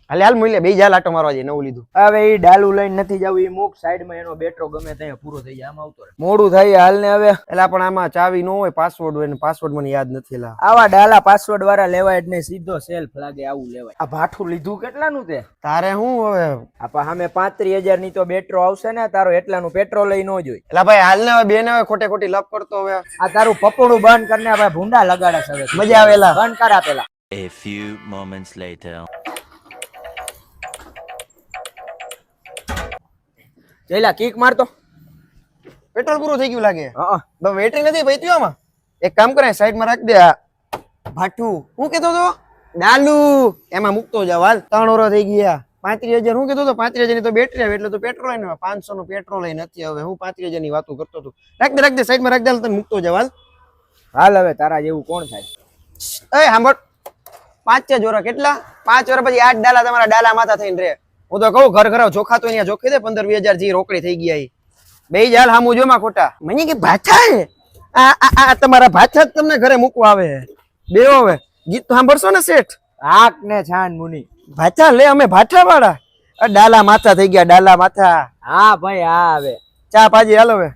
હાલ હાલ મૂલ્ય બે જાલ આટો મારવા જઈએ નવું લીધું. હવે એ ડાલું લઈને નથી જવું, એ મુક સાઈડમાં એનો બેટરો ગમે ત્યાં પૂરો થઈ જાય. આમ આવતો રહે, મોડું થાય હાલ ને હવે. એટલે પણ આમાં ચાવી ન હોય, પાસવર્ડ હોય ને પાસવર્ડ મને યાદ નથી. લા આવા ડાલા પાસવર્ડ વાળા લેવાય જ નહીં, સીધો સેલ્ફ લાગે આવું લેવાય. આ ભાઠું લીધું કેટલાનું તે તારે શું હવે? આપા સામે 35,000 ની તો બેટરો આવશે ને તારો, એટલાનું પેટ્રોલ લઈ ન જોઈ. એટલે ભાઈ હાલ ને હવે બેન હવે ખોટે ખોટી લપ કરતો હવે. આ તારું પપોડું બંધ કરીને ભાઈ ભૂંડા લગાડે છે. મજા આવેલા બંધ કરા પેલા. A few moments later. જઈલા કિક મારતો. પેટ્રોલ પૂરું થઈ ગયું લાગે. હા બેટરી નથી ભાઈ આમાં. એક કામ કરે સાઈડમાં રાખ દે. આ ભાઠું હું કેતો તો ડાલુ એમાં મૂકતો જાવ. હાલ 3 ઓરો થઈ ગયા. 35,000 હું કેતો તો 35,000 ની તો બેટરી આવે એટલે તો પેટ્રોલ ને 500 નું પેટ્રોલ નથી. હવે હું 35,000 ની વાતો કરતો હતો. રાખ દે સાઈડમાં રાખ દે. તને મૂકતો જાવ. હાલ હાલ હવે તારા જેવું કોણ થાય? એ સાંભળ, 5 જોરા કેટલા 5 વર્ષ પછી 8 ડાલા તમારા ડાલા માથા થઈને રે. હું તો કહું ઘર ઘરાવ ચોખા તો અહીંયા જોખી દે. 15-20,000 જે રોકડી થઈ ગયા એ બે હાલ હામું જોમાં ખોટા. મને કે ભાછા હે આ તમારા ભાછા જ તમને ઘરે મૂકવા આવે બે. હવે ગીત તો સાંભળશો ને શેઠ? આક ને છાન મુની ભાછા લે, અમે ભાઠા વાળા. ડાલા માથા થઈ ગયા, ડાલા માથા. હા ભાઈ હા. હવે ચા પાજી હાલ હવે.